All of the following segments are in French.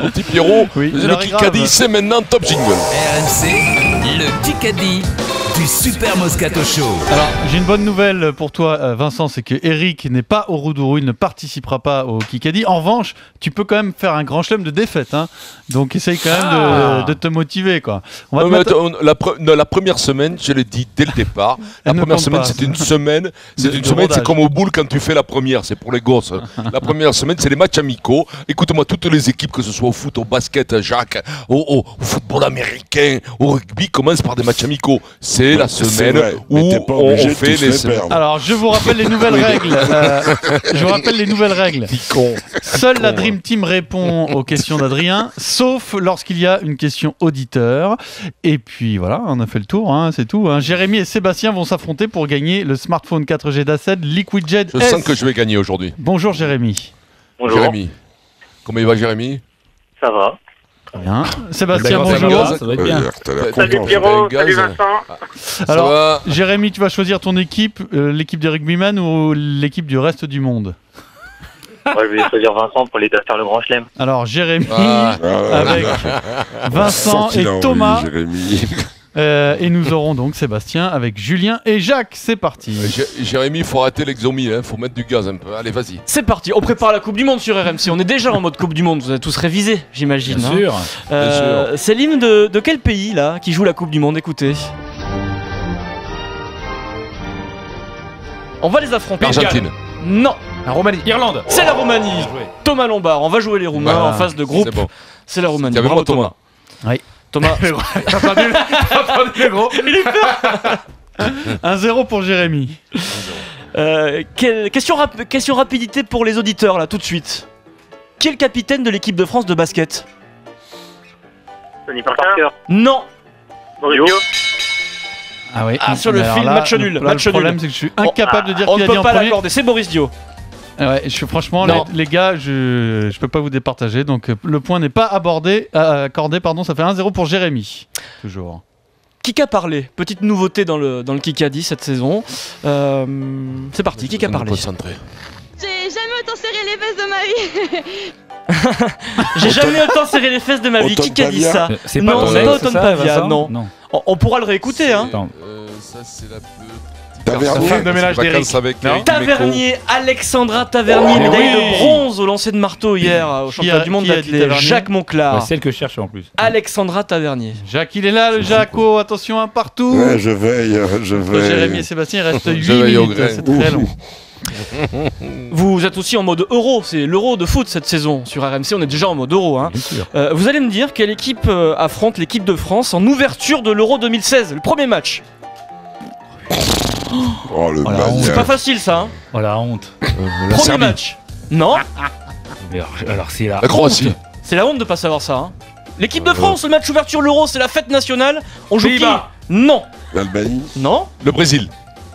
Mon petit Pierrot, Oui, le Kikadi, c'est maintenant top jingle. RMC, le Kikadi du Super Moscato Show. Alors, j'ai une bonne nouvelle pour toi, Vincent, c'est que Eric n'est pas au Roudourou, il ne participera pas au Kikadi. En revanche, tu peux quand même faire un grand chelem de défaite, hein. Donc essaye quand même de te motiver, quoi. On va te mettre... La première semaine, je l'ai dit dès le départ, la première semaine, c'est une semaine, c'est comme au boule quand tu fais la première, c'est pour les gosses. La première semaine, c'est les matchs amicaux. Écoute-moi, toutes les équipes, que ce soit au foot, au basket, Jacques, au football américain, au rugby, commencent par des matchs amicaux. C'est la semaine où on fait les semaines. Alors, je vous rappelle les nouvelles règles. Je vous rappelle les nouvelles règles. Seule la Dream Team répond aux questions d'Adrien, sauf lorsqu'il y a une question auditeur. Et puis voilà, on a fait le tour, hein, c'est tout. Hein. Jérémy et Sébastien vont s'affronter pour gagner le smartphone 4G d'A7 Liquid Jet Je S. sens que je vais gagner aujourd'hui. Bonjour Jérémy. Bonjour. Jérémy. Comment il va, Jérémy? Ça va. Très bien. Sébastien, Ben, bonjour. ça va être bien. Salut Pierrot, salut Vincent. Alors, Jérémy, tu vas choisir ton équipe, l'équipe des rugbyman ou l'équipe du reste du monde? Moi, je vais choisir Vincent pour l'aider à faire le grand chelem. Alors, Jérémy avec Vincent et Thomas. Et nous aurons donc Sébastien avec Julien et Jacques. C'est parti. Jérémy, il faut arrêter l'exomie, hein. Faut mettre du gaz un peu. Allez, vas-y. C'est parti, on prépare la Coupe du Monde sur RMC. On est déjà en mode Coupe du Monde, vous avez tous révisé, j'imagine. Bien sûr. C'est l'hymne de quel pays là qui joue la Coupe du Monde? Écoutez. On va les affronter. L'Argentine. Non. La Roumanie. Irlande. C'est la Roumanie. Thomas Lombard, on va jouer les Roumains en phase de groupe. C'est bon. C'est la Roumanie. Bravo, Thomas. Oui. Thomas. T'as pas vu le gros. 1-0 pour Jérémy. Question rapidité pour les auditeurs là, tout de suite. Qui est le capitaine de l'équipe de France de basket? Tony Parker. Non. Mourinho. Ah oui. Sur le film, match nul. Le problème, c'est que je suis incapable de dire on qui ne a dit peut en pas premier. l'accorder, c'est Boris Dio. Ouais, franchement, Non. les gars, je peux pas vous départager. Donc, le point n'est pas accordé. Ça fait 1-0 pour Jérémy. Toujours. Qui a parlé? Petite nouveauté dans le Kikadi cette saison. C'est parti, qui a parlé? Concentré. J'ai jamais autant serré les fesses de ma vie. J'ai jamais autant serré les fesses de ma vie. Qui a dit ça? C'est pas Non, ton c'est ex, pas c'est Automne ça, Pavia, Vincent non. Non. On pourra le réécouter, hein. Attends. Ça, c'est la petite Tavernier. femme de ménage d'Eric. avec Non. Eric Tavernier, Alexandra Tavernier, Mais médaille oui. de bronze au lancer de marteau hier au championnat du monde qui a dit d'athlète. Tavernier? Jacques Monclar. Celle que je cherche en plus. Alexandra Tavernier. Jacques, il est là, le Jaco. Attention, un partout. Ouais, je veille. Entre Jérémy et Sébastien, il reste 8 veille au minutes. grain. C'est très long. Vous êtes aussi en mode euro, c'est l'euro de foot cette saison. Sur RMC, on est déjà en mode euro. Hein. Bien sûr. Vous allez me dire quelle équipe affronte l'équipe de France en ouverture de l'euro 2016, le premier match. Oh, le Voilà, C'est maniaque. pas facile ça. Hein. Oh la honte. Premier Serbie. match. Non, Alors c'est la. La Croatie. c'est la honte de pas savoir ça. Hein. L'équipe de France, le match ouverture l'euro, c'est la fête nationale. On joue qui? Pays-Bas. Non, L'Albanie. non, Le Brésil.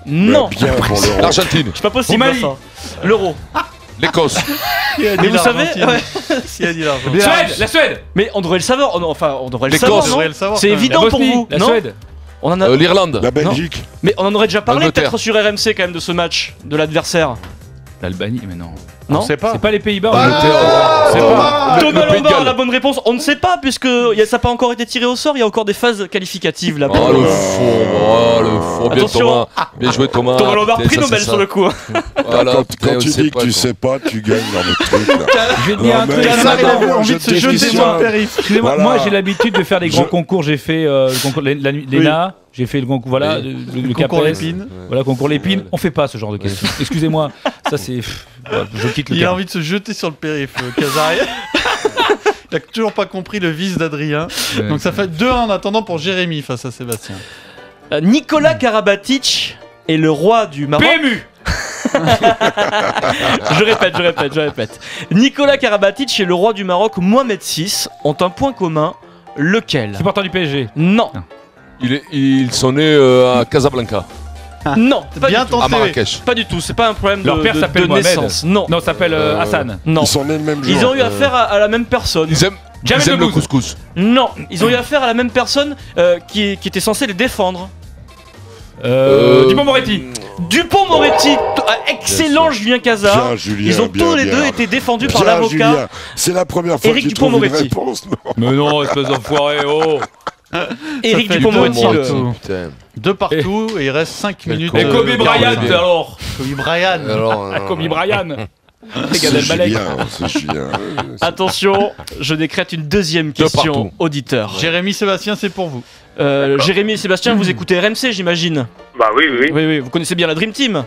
non. Bien pour l'Europe. L'Argentine. C'est pas possible Roumanie. ça. L'euro. L'Écosse. Mais vous savez, ouais. Qui a dit l'Argentine? Suède. La Suède. Mais on devrait le savoir. Enfin, on devrait le L'Écosse. savoir. On non devrait le savoir, C'est quand même. évident La pour Bosnie. vous. La Non. Suède. On en a. L'Irlande. La Belgique. Mais on en aurait déjà parlé L'Angleterre. peut-être sur RMC quand même de ce match, de l'adversaire. L'Albanie, mais non. Non. C'est pas les Pays-Bas. C'est pas. Thomas le Pays de Lombard, Galles. la bonne réponse. On ne sait pas puisque ça n'a pas encore été tiré au sort. Il y a encore des phases qualificatives là. Oh le faux, bien Attention. Thomas. Bien joué Thomas. Thomas Lombard, Putain, prix ça, Nobel c'est sur ça. le coup. Voilà, Quand putain, on tu sait dis que pas, tu quoi. sais pas, tu gagnes dans le truc là. Je vais te dire un Non, truc. mais Canard, il a non, envie de je se jeter définition. sur le périph'. Excusez-moi, Voilà. moi j'ai l'habitude de faire des grands concours. J'ai fait le concours l'ENA, j'ai fait le concours, voilà, Oui. le Concours CAPES, l'épine. voilà, concours l'épine. On fait pas ce genre de questions. Excusez-moi, ça c'est. Voilà, je quitte le Il a terrain. envie de se jeter sur le périph', Casaria. Il a toujours pas compris le vice d'Adrien. Ouais. Donc ça fait 2-1 en attendant pour Jérémy face à Sébastien. Nicolas Karabatic est le roi du Maroc. PMU. Je répète. Nicolas Karabatic et le roi du Maroc, Mohamed VI, ont un point commun. Lequel? Supporter du PSG. Non. Ils sont nés à Casablanca, Non. Pas Bien du tout. à tenté. Marrakech. Pas du tout. C'est pas un problème Leur père de s'appelle Mohamed. naissance. Non. Non, ça s'appelle Hassan. Non. Ils sont nés le même jour. Ils ont eu affaire à la même personne. Ils aiment, Jamel ils aiment le Debbouze. couscous. Non. Ils ont eu affaire à la même personne qui était censée les défendre. Dupond Moretti. Dupond-Moretti, excellent Julien Cazard. Bien, Julien, Ils ont bien, tous les bien. deux été défendus par Bien, l'avocat. Julien. C'est la première fois Éric que tu trouves une Dupond-Moretti. réponse, non? Mais non, espèce d'enfoiré, oh. Éric fait Dupond-Moretti. deux le- partout. Putain. Deux partout et il reste 5 minutes. Et Kobe Bryant bien. alors. Kobe Bryant. Alors, Kobe Bryant. C'est Gad C'est Elmalek. Julien, c'est Julien. Attention, je décrète une deuxième Deux question partout. auditeur. Jérémy Sébastien, c'est pour vous. Jérémy et Sébastien, vous écoutez RMC, j'imagine. Bah oui, oui. Oui, oui, vous connaissez bien la Dream Team.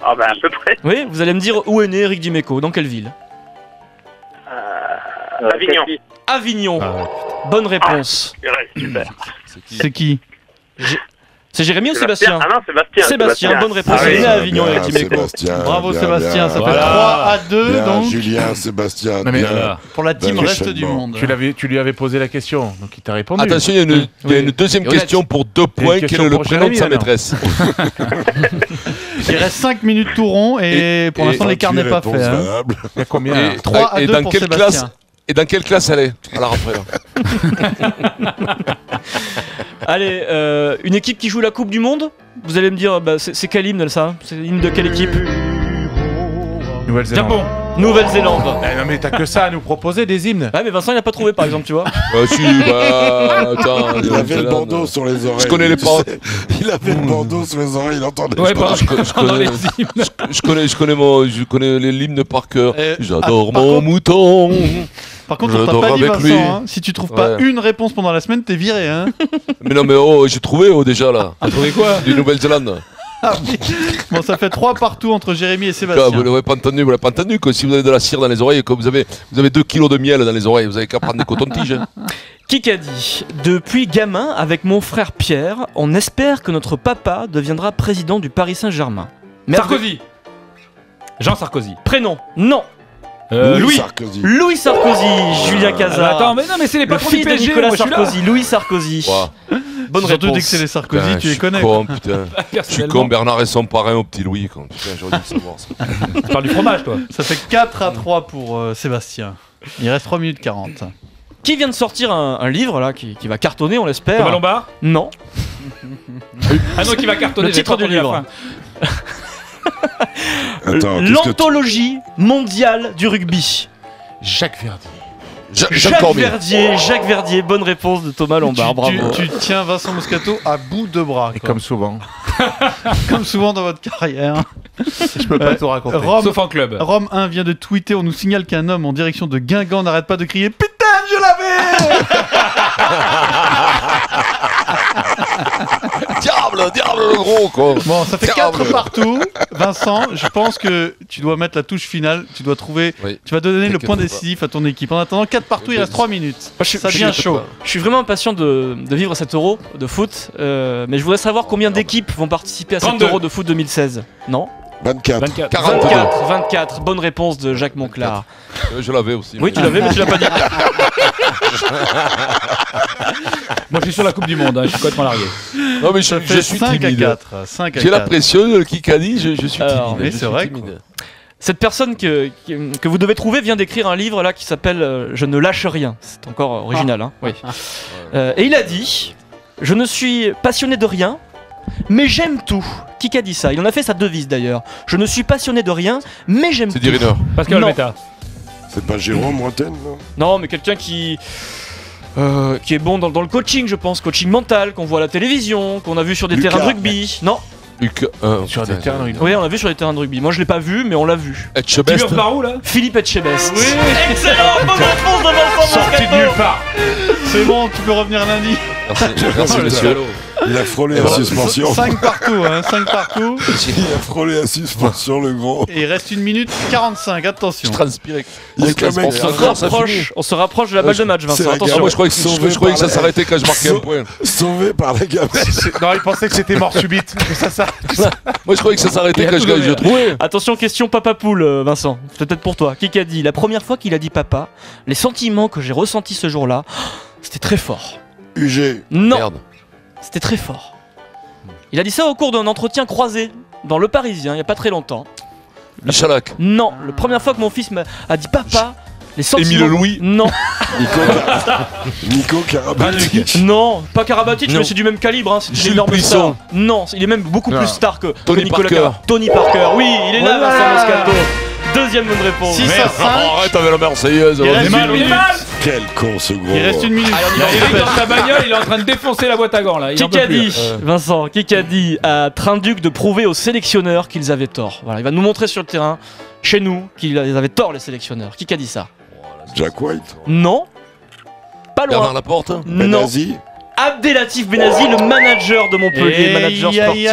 Ah bah à peu près. Oui, vous allez me dire où est né Eric Dimeco, dans quelle ville? Avignon. Avignon. Ah Bonne réponse. Super. C'est qui? C'est Jérémy ou Sébastien? Ah non, Sébastien. Sébastien, bonne réponse. Ah Il est oui. né à Avignon, Bien, Eric Dimeco. Sébastien, Bravo bien, Sébastien, bien. ça fait Voilà. 3 à 2 Bien, donc Julien, Sébastien, Non, mais bien. pour la team Ben, reste du enchaînement. monde. Tu lui avais posé la question, donc il t'a répondu. attention, il y a une deuxième Et honnête. question pour 2 points. Quel question est le pour prénom de sa Jérémy, alors. maîtresse? Il reste 5 minutes tout rond et pour l'instant l'écart n'est pas 28 fait. Hein. réponses valables. Il y a combien? 3 à Et 2 dans pour quelle Sébastien. classe Et dans quelle classe elle est à la rentrée là? Allez, une équipe qui joue la Coupe du Monde. Vous allez me dire, bah, c'est quel hymne ça? C'est l'hymne de quelle équipe? Nouvelle-Zélande. Japon. Nouvelle-Zélande. Eh non, mais t'as que ça à nous proposer des hymnes. Ouais, mais Vincent il n'a pas trouvé par exemple, tu vois. Si, bah, attends. Il avait le bandeau sur les oreilles. connais les tu paroles. sais. Il avait le bandeau sur les oreilles, il entendait. Ouais, pas. Je connais les hymnes par cœur. J'adore par mon contre- mouton. Par contre, on t'a J'adore pas dit avec Vincent, lui. hein. Si tu trouves pas Ouais. une réponse pendant la semaine, t'es viré. Hein. Mais non, mais oh, j'ai trouvé déjà là. T'as trouvé quoi? Du Nouvelle-Zélande. Ah oui. Bon, ça fait 3 partout entre Jérémy et Vous Sébastien. l'avez pas entendu, que si vous avez de la cire dans les oreilles, que vous avez 2 kilos de miel dans les oreilles, vous avez qu'à prendre des cotons-tiges. Hein. Qui qu'a dit? Depuis gamin, avec mon frère Pierre, on espère que notre papa deviendra président du Paris Saint-Germain. Sarkozy. Jean Sarkozy. Prénom? Non. Louis. Sarkozy. Louis Sarkozy, Julien Ah, Cazard. attends, mais non, mais c'est les le patrons du fils de PSG. Nicolas Moi, je suis là. Sarkozy, Louis Sarkozy. Wow. Bonne Surtout réponse. dès que c'est les Sarkozy, Putain, tu les connais. Je suis con, putain. Je suis Personnellement, con, Bernard et son parrain au petit Louis. Quoi. Putain, j'aurais dû le savoir ça. tu parles du fromage, toi. Ça fait 4 à 3 pour Sébastien. Il reste 3 minutes 40. Qui vient de sortir un livre là qui va cartonner, on l'espère. Thomas Lombard. Non. Ah non, qui va cartonner. Le j'ai titre pas du entendu la livre. fin. Attends, qu'est-ce que L'anthologie mondiale du rugby. Jacques Verdi. Jacques Cormier. Jacques Verdier, bonne réponse de Thomas Lombard, bravo. Tu tiens Vincent Moscato à bout de bras. Et quoi. comme souvent, Comme souvent dans votre carrière. je peux pas tout raconter. Sauf en club. Rome 1 vient de tweeter, on nous signale qu'un homme en direction de Guingamp n'arrête pas de crier Putain, je l'avais Diable le gros quoi. Bon, ça fait Diable. 4 partout. Vincent, je pense que tu dois mettre la touche finale, tu dois trouver, Oui. tu vas donner le T'inquiète point pas. décisif à ton équipe. En attendant, 4 partout, il reste 3 minutes. Moi, je Ça suis- devient je- chaud. Je suis vraiment impatient de vivre cet euro de foot, mais je voudrais savoir combien d'équipes vont participer à cet 32. euro de foot 2016. Non 24. 24. 42. 24, bonne réponse de Jacques Monclar. Je l'avais aussi. Oui, tu l'avais, mais tu l'as pas dit. Moi, je suis sur la Coupe du Monde. Hein, je suis complètement largué. Non, mais Ça je fait suis 5 à timide. 4. 5 à J'ai 4. l'impression, le Kikadi, je suis Alors, timide. oui, je c'est suis vrai, timide. Cette personne que vous devez trouver vient d'écrire un livre là qui s'appelle Je ne lâche rien. C'est encore original, hein. Oui. Et il a dit Je ne suis passionné de rien, mais j'aime tout. Qui a dit ça? Il en a fait sa devise d'ailleurs. Je ne suis passionné de rien, mais j'aime C'est tout. Diriner. Pascal Non. Almeta. C'est pas Jérôme Bretagne, non? Non, mais quelqu'un qui est bon dans le coaching, je pense, coaching mental, qu'on voit à la télévision, qu'on a vu sur des Lucas. terrains de rugby. Non, Sur des terrains, oui, on l'a vu sur des terrains de rugby. Moi, je l'ai pas vu, mais on l'a vu. Etchebest. Timur Barou, là. Philippe Etchebest. Oui, excellent, bonne réponse de Vincent Sorti de Moscato. nulle part. C'est bon, tu peux revenir lundi. Merci, monsieur. Il a frôlé la suspension. 5 partout, hein, 5 partout. Il a frôlé la suspension, le gros. Et il reste 1 minute 45, attention. Je transpirais. Il y a qu'un mec On se rapproche de la balle de match, C'est Vincent. la Attention. Ah, moi, je croyais que, Sauvé je croyais que par ça la- s'arrêtait quand je marquais un point. sauvé par la gamelle. Non, il pensait que c'était mort subite. Que ça. Moi, je croyais que ça s'arrêtait Il a quand tout je donné. trouvais. Attention, question papa poule, Vincent. C'est peut-être pour toi. Qui a dit la première fois qu'il a dit papa, les sentiments que j'ai ressentis ce jour-là, c'était très fort. UG. Non, Merde. c'était très fort. Il a dit ça au cours d'un entretien croisé dans Le Parisien, il y a pas très longtemps. Michalak. Non, la première fois que mon fils a dit papa, les sentiments. Émile Louis. Non. Nico Karabatic. Non, pas Karabatic, Non. mais c'est du même calibre. Hein. C'est une Jules énorme Buisson. star. Non, il est même beaucoup plus star que Tony Nicolas Parker. Karabatic. Tony Parker, oui, il est là, Voilà. Vincent Moscato. Deuxième bonne réponse. 6 à 5. Arrête avec la Marseillaise. Il reste vas-y. une minute. Quel con ce gros. Il reste une minute. Il est dans sa bagnole, il est en train de défoncer la boîte à gants là. Il en Qui peut a plus. dit, Vincent, qui a dit à Trinduc de prouver aux sélectionneurs qu'ils avaient tort? Voilà, il va nous montrer sur le terrain, chez nous, qu'ils avaient tort les sélectionneurs. Qui a dit ça? Jack White. Non. Pas Bernard loin. Laporte. Non. Benazi. Abdelatif Benazi, le manager de Montpellier, manager sportif.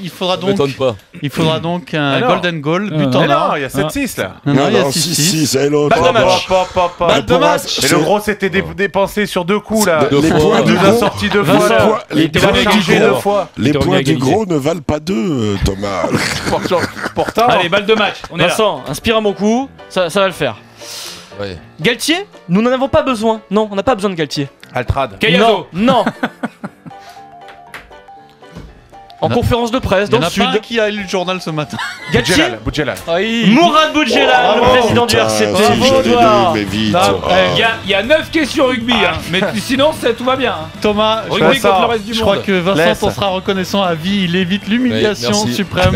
Il faudra Ça m'étonne pas. un Ah non. golden goal, but Mais en non, or. il y a 7-6 là. Non, il y a non, 6-6. 6-6. Et l'autre. Balle de match. Balle de match. Et le gros s'était dépensé sur 2 coups là. Deux Les fois. points Il du nous a gros. sorti 2 Vincent, fois là. Les Il était points revenu du chargé gros. 2 fois. Les était revenu points à du égalité. gros ne valent pas 2, Thomas. Pourtant. Allez, balle de match. On est là. Vincent, inspire un bon coup, ça va le faire. Ouais. Galtier, nous n'en avons pas besoin. Non, on n'a pas besoin de Galtier. Altrad. Cayazo. Non. En Non. conférence de presse, Il y dans en le a sud. pas un qui a lu le journal ce matin. Galtier, Boudjelal. Mourad Boudjelal, le président du RCT. si j'avais Victoire. lu, mais vite. Non, Oh. Il y a 9 questions rugby, hein. Mais sinon tout va bien. hein. Thomas, Rugby contre le reste du je crois monde. que Vincent Laisse. t'en sera reconnaissant à vie. Il évite l'humiliation merci. suprême.